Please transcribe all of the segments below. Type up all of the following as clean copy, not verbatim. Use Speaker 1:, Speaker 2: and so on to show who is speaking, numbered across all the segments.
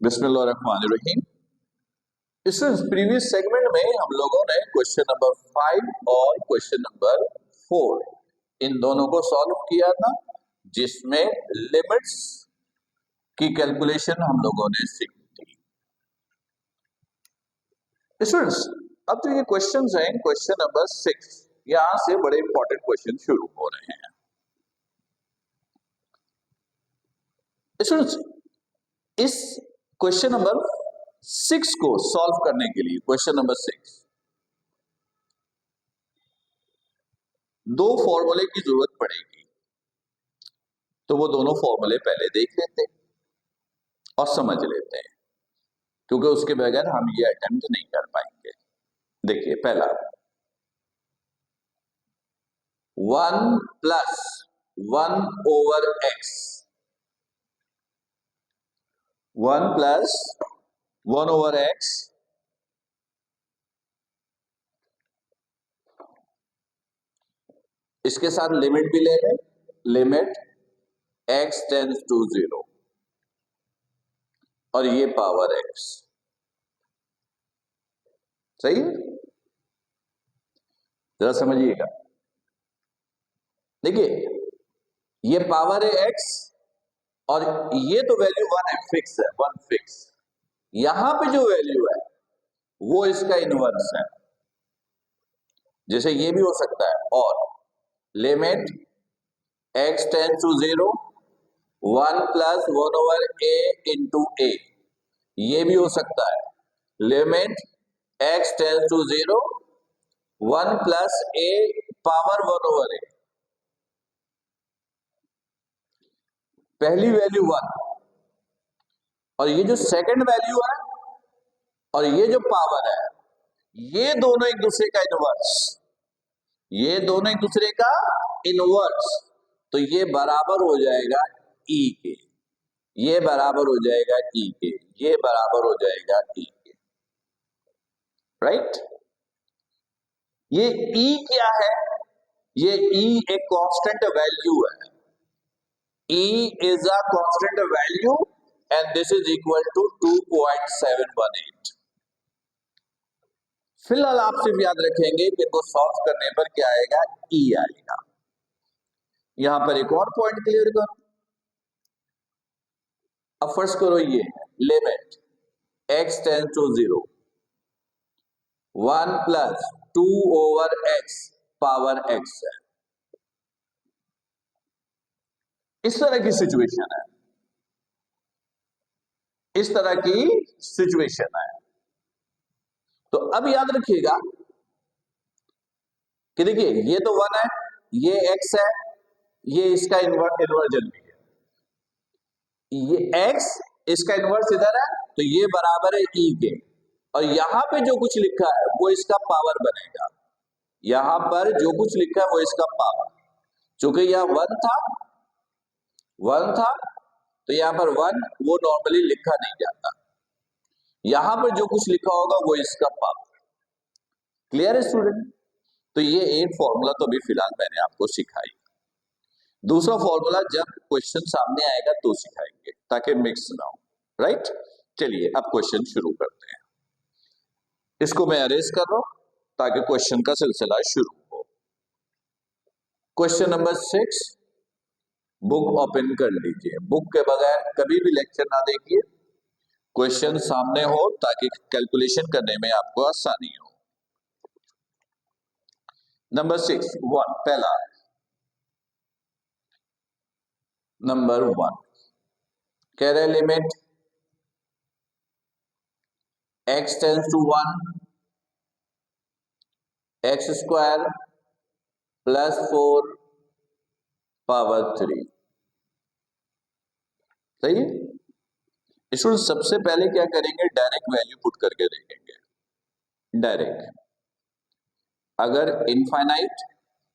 Speaker 1: बिस्मिल्लाहिर्रहमानिर्रहीम। इस previous segment में हम लोगों ने क्वेश्चन नंबर 5 और क्वेश्चन नंबर 4 इन दोनों को सॉल्व किया था, जिसमें लिमिट्स की कैलकुलेशन हम लोगों ने सीखी थी। स्टूडेंट्स, अब जो ये क्वेश्चंस हैं, क्वेश्चन नंबर 6, यहां से बड़े इंपॉर्टेंट क्वेश्चन शुरू हो रहे हैं। स्टूडेंट्स, इस क्वेश्चन नंबर 6 को सॉल्व करने के लिए, क्वेश्चन नंबर 6, दो फॉर्मूले की जरूरत पड़ेगी। तो वो दोनों फॉर्मूले पहले देख लेते हैं और समझ लेते हैं, क्योंकि उसके बगैर हम ये अटेम्प्ट नहीं कर पाएंगे। देखिए, पहला 1 plus 1 over x, 1 plus 1 over x इसके साथ लिमिट भी ले लें, लिमिट x टेंड्स टू 0 और ये पावर x। सही है? जरा समझिएगा। देखिए, ये पावर है x और ये तो वैल्यू 1 है, फिक्स है, 1 फिक्स। यहां पे जो वैल्यू है वो इसका इनवर्स है। जैसे ये भी हो सकता है, और limit x tends to 0 1 plus 1 over a into A, ये भी हो सकता है। Limit x tends to 0 1 plus a power 1 over a। पहली वैल्यू 1 और ये जो सेकंड वैल्यू है और ये जो पावर है, ये दोनों एक दूसरे का इनवर्स, ये दोनों एक दूसरे का इनवर्स, तो ये बराबर हो जाएगा e के, ये बराबर हो जाएगा e के, ये बराबर हो जाएगा e के। राइट? ये e क्या है? ये e एक कांस्टेंट वैल्यू है। e is a constant value and this is equal to 2.718। फिलहाल आप सिर्फ याद रखेंगे कि इनको सॉल्व करने पर क्या आएगा? e आएगा। यहां पर एक और पॉइंट क्लियर करो। अब फर्स्ट करो, ये limit x tends to 0 1 plus 2 over x power x है। इस तरह की सिचुएशन है, इस तरह की सिचुएशन है। तो अब याद रखिएगा कि देखिए, ये तो 1 है, ये x है, ये इसका इन्वर्जन भी है, ये x इसका इन्वर्स इधर है, तो ये बराबर है e के, और यहां पे जो कुछ लिखा है वो इसका पावर बनेगा। यहां पर जो कुछ लिखा है वो इसका पावर, चूंकि यह 1 था, 1 था, तो यहां पर 1 वो नॉर्मली लिखा नहीं जाता। यहां पर जो कुछ लिखा होगा वो इसका पावर। क्लियर है स्टूडेंट? तो ये एक फॉर्मूला तो अभी फिलहाल मैंने आपको सिखाई। दूसरा फॉर्मूला जब क्वेश्चन सामने आएगा तो सिखाएंगे, ताकि मिक्स ना हो। राइट? चलिए अब क्वेश्चन शुरू करते हैं। इसको मैं अरेज कर रहा हूं ताकि क्वेश्चन का सिलसिला शुरू हो। क्वेश्चन नंबर 6, बुक ओपन कर लीजिए। बुक के बगैर कभी भी लेक्चर ना देखिए, क्वेश्चन सामने हो ताकि कैलकुलेशन करने में आपको आसानी हो। नंबर 6 1, पहला नंबर 1 कह रहे limit x tends to 1 x square plus 4 power 3। सही है? इसमें सबसे पहले क्या करेंगे? डायरेक्ट वैल्यू पुट करके देखेंगे। डायरेक्ट, अगर इनफाइनाइट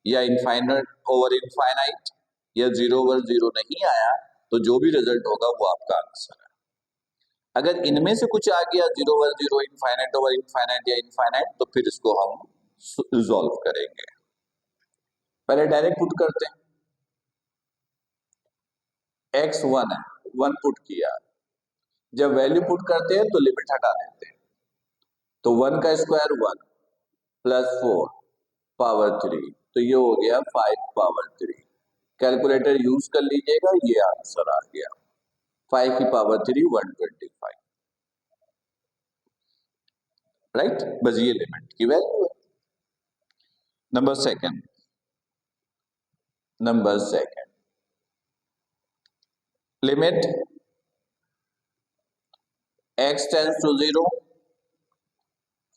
Speaker 1: या इनफाइनाइट ओवर इनफाइनाइट या 0 ओवर 0 नहीं आया तो जो भी रिजल्ट होगा वो आपका आंसर है। अगर इनमें से कुछ आ गया 0 ओवर 0, इनफाइनाइट ओवर इनफाइनाइट या इनफाइनाइट, तो फिर इसको हम रिजॉल्व करेंगे। पहले डायरेक्ट पुट करते हैं। x 1 है, 1 पुट किया, जब वैल्यू पुट करते हैं तो लिमिट हटा देते हैं। तो 1 का स्क्वायर 1 प्लस 4 पावर 3, तो ये हो गया 5 पावर 3। कैलकुलेटर यूज कर लीजिएगा, ये आंसर आ गया 5 की पावर 3 125। राइट, बस ये लिमिट की वैल्यू है। Number second limit x tends to 0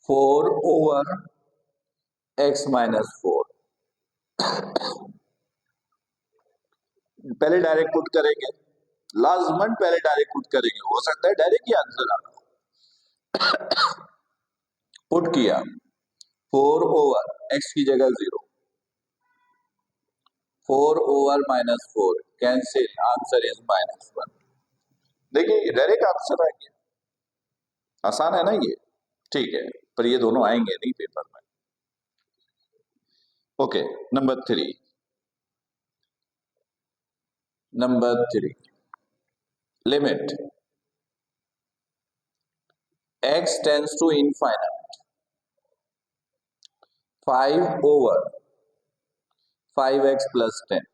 Speaker 1: 4 over x minus 4। पहले डायरेक्ट पुट करेंगे, लाजमन पहले डायरेक्ट पुट करेंगे, हो सकता है डायरेक्ट ही आंसर आ। पुट किया 4 ओवर x की जगह 0, 4 over minus 4 cancel, answer is -1। देखिए डायरेक्ट आंसर आ गया, आसान है ना ये। ठीक है, पर ये दोनों आएंगे नहीं पेपर में। Okay, number 3 limit x tends to infinite 5 over 5x plus 10।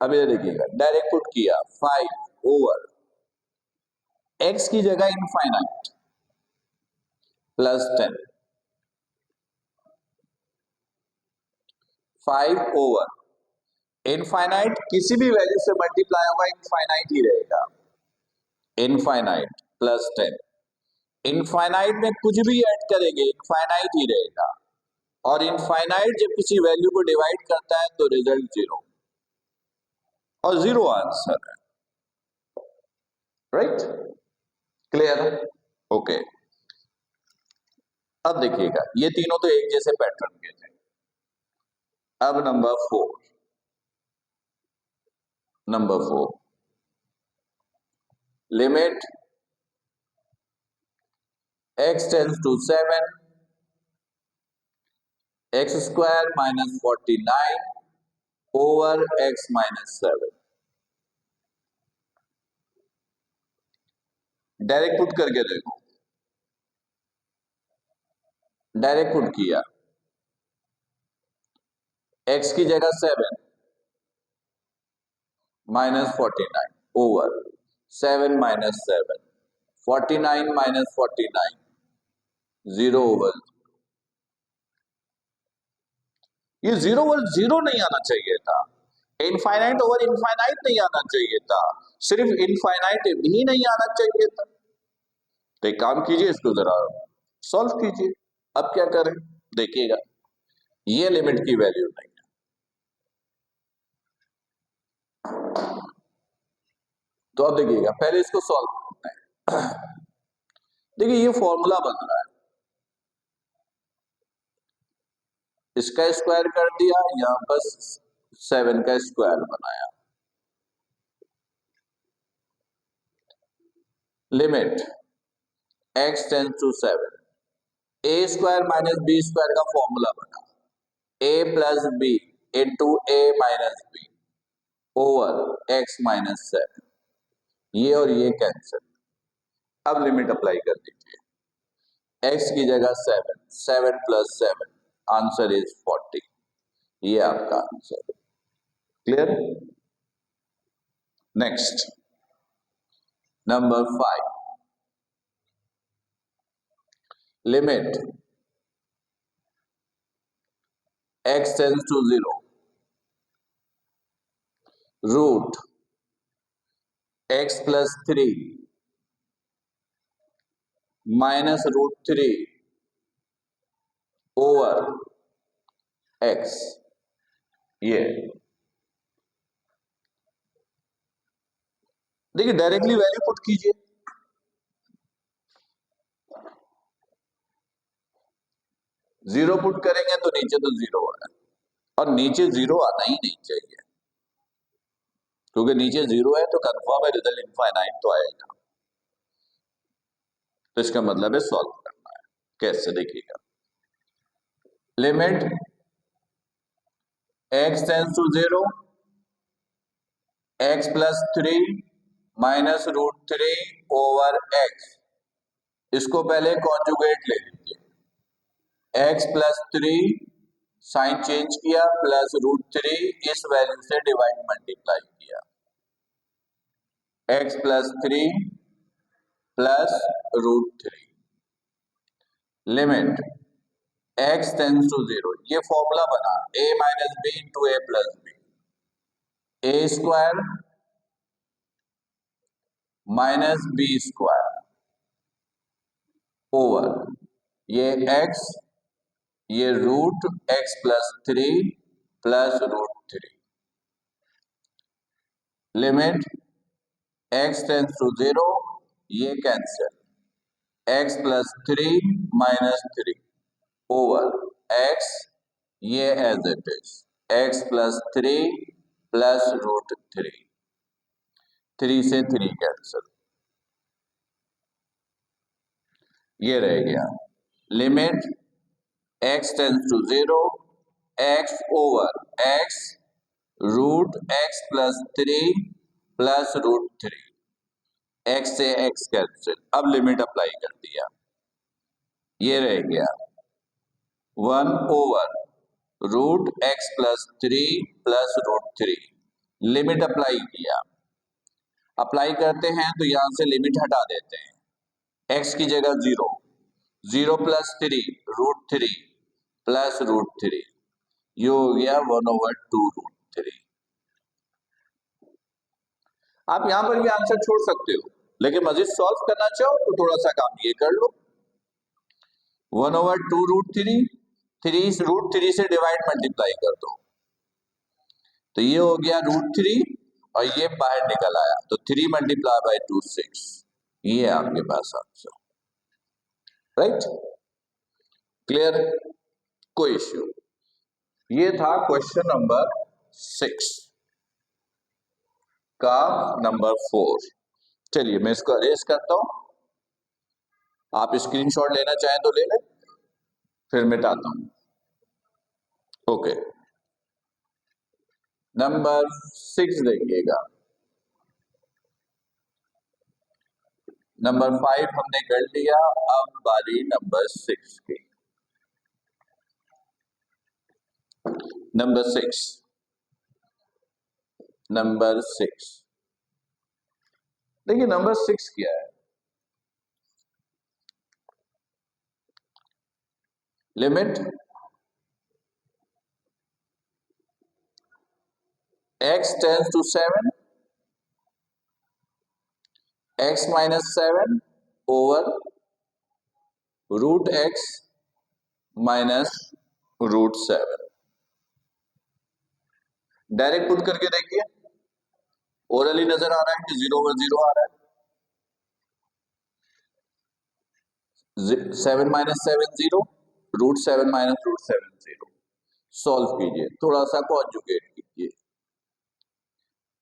Speaker 1: अब ये देखिएगा, डायरेक्ट पुट किया 5 ओवर x की जगह इनफाइनाइट प्लस 10, 5 ओवर इनफाइनाइट किसी भी वैल्यू से मल्टीप्लाई होगा इनफाइनाइट ही रहेगा, इनफाइनाइट प्लस 10। इनफाइनाइट में कुछ भी ऐड करेंगे इनफाइनाइट ही रहेगा, और इनफाइनाइट जब किसी वैल्यू को डिवाइड करता है तो रिजल्ट 0, और 0 आंसर है। Right, clear? ओके, अब देखिएगा ये तीनों तो एक जैसे पैटर्न के थे। अब number 4 limit x tends to 7 x square minus 49 over x minus 7। Direct put करके देखो, डायरेक्ट पुट किया x की जगह 7 minus 49 over 7 minus 7, 49 minus 49 0 over. ये 0 ओवर 0 नहीं आना चाहिए था, इनफाइनाइट ओवर इनफाइनाइट नहीं आना चाहिए था, सिर्फ इनफाइनाइट भी नहीं आना चाहिए था। तो एक काम कीजिए, इसको जरा सॉल्व कीजिए। अब क्या करें देखिएगा, ये लिमिट की वैल्यू नहीं है, तो अब देखिएगा पहले इसको सॉल्व करते हैं। देखिए ये फॉर्मूला बन रहा है, इसका स्क्वायर कर दिया, यहां पर 7 का स्क्वायर बनाया। Limit x tends to 7 a square minus B square का फॉर्मूला बना, a plus B into A minus B over x minus 7, ये और ये कैंसिल। अब लिमिट अप्लाई कर दीजिए, x की जगह 7, 7 प्लस 7, आंसर इज 40। ये आपका आंसर है। Clear? Next number 5 limit x tends to 0 root x plus 3 minus root 3 over x। ये देखिए डायरेक्टली वैल्यू पुट कीजिए, जीरो पुट करेंगे तो नीचे तो 0 है, और नीचे 0 आना ही नहीं चाहिए, क्योंकि नीचे 0 है तो कंफर्म है रिजल्ट इनफाइनाइट तो आएगा। तो इसका मतलब है सॉल्व करना है। कैसे देखिएगा, limit x tends to 0, x plus 3 minus root 3 over x, इसको पहले कॉन्जुगेट ले लीजिए। x प्लस 3 साइन चेंज किया प्लस रूट 3 इस वैल्यू से डिवाइड मल्टीप्लाई किया, x plus 3 plus root 3 limit x tends to 0, ये फॉर्मूला बना a minus B into A plus B, A square minus B square over ये x, ये root x plus 3 plus root 3 limit x tends to 0, ये cancel, x plus 3 minus 3 over x, ये as it is x plus 3 plus root 3, 3 से 3 cancel, ये रह गया limit x tends to 0, x over x root x plus 3 plus root 3, x से x cancel, अब limit apply कर दिया, ये रह गया 1 over root x plus 3 plus root 3, limit apply किया, अप्लाई करते हैं तो यहां से लिमिट हटा देते हैं, x की जगह 0, 0 प्लस 3 रूट 3 प्लस रूट 3, ये हो गया 1 ओवर 2 रूट 3। आप यहां पर भी आंसर छोड़ सकते हो, लेकिन मजीद सॉल्व करना चाहो तो थोड़ा सा काम ये कर लो, 1 ओवर 2 रूट 3, 3 रूट 3 से डिवाइड मल्टीप्लाई कर दो, तो ये हो गया रूट 3 और ये बाहर निकल आया, तो 3 मल्टीप्लाई बाई 2 6, ये आपके पास आंसर, राइट, क्लियर, कोई इश्यू। ये था क्वेश्चन नंबर 6 का नंबर 4। चलिए मैं इसको अरेज करता हूं, आप स्क्रीनशॉट लेना चाहें तो ले लें, फिर मिटाता हूं। ओके, नंबर 6 देखिएगा, नंबर 5 हमने कर लिया, अब बारी नंबर 6 की। नंबर 6, नंबर 6 देखिए, नंबर 6 क्या है, limit x tends to 7, x minus 7 over root x minus root 7, direct put करके देखिए, ओरली नजर आ रहा है कि 0 ओवर 0 आ रहा है, 7 minus 7 0, root 7 minus root 7 0, solve कीजिए, थोड़ा सा कॉन्जुगेट कीजिए,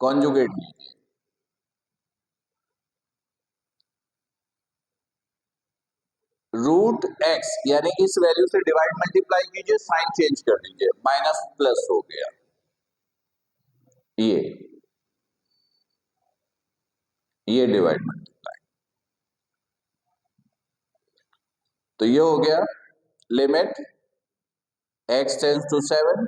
Speaker 1: कॉन्जुगेट कीजिए, रूट x यानी इस वैल्यू से डिवाइड मल्टीप्लाई कीजिए, साइन चेंज कर दीजिए, माइनस प्लस हो गया, ये डिवाइड मल्टीप्लाई, तो ये हो गया limit x tends to 7,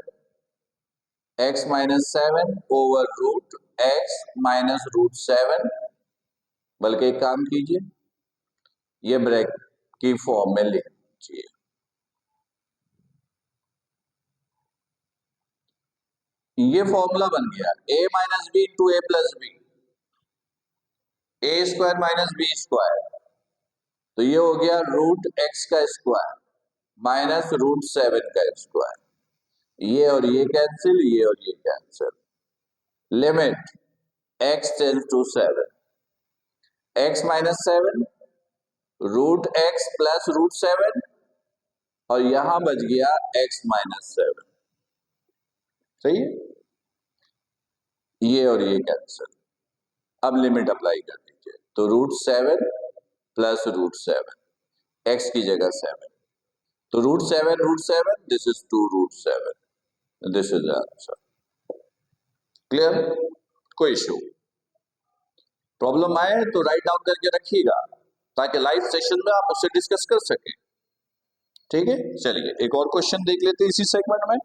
Speaker 1: x minus 7 over root x minus root 7, बल्कि एक काम कीजिए, ये ब्रैकेट की फॉर्म में लिख लीजिए, ये फॉर्मूला बन गया a minus b to a plus B, A square minus B square, तो ये हो गया रूट एक्स का स्क्वायर माइनस रूट 7 का स्क्वायर, ये और ये कैंसिल, ये और ये cancel, limit x tends to 7, x minus 7 root x plus root 7, और यहां बच गया x माइनस 7, सही है, ये और ये कैंसिल, अब लिमिट अप्लाई कर दीजिए, तो रूट 7 प्लस रूट 7, x की जगह 7, तो root 7 root 7, this is 2 root 7, this is the answer. Clear? कोई इश्यू प्रॉब्लम आए तो राइट डाउन करके रखिएगा ताकि लाइव सेशन में आप उससे डिस्कस कर सकें। ठीक है, चलिए एक और क्वेश्चन देख लेते हैं इसी सेगमेंट में।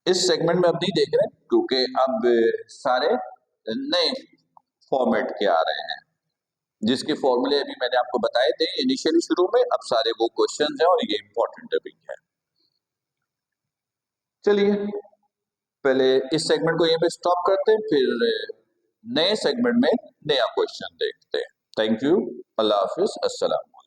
Speaker 1: इस सेगमेंट में अब नहीं देख रहे क्योंकि अब सारे नए फॉर्मेट के आ रहे हैं, जिसके फॉर्मूले अभी मैंने आपको बताए थे इनिशियली शुरू में। अब सारे वो क्वेश्चंस हैं और ये इंपॉर्टेंट भी है। चलिए पहले इस सेगमेंट को यहीं पे स्टॉप करते हैं, फिर नए सेगमेंट में नया क्वेश्चन देखते हैं। थैंक यू, अल्लाह हाफिज, अस्सलाम।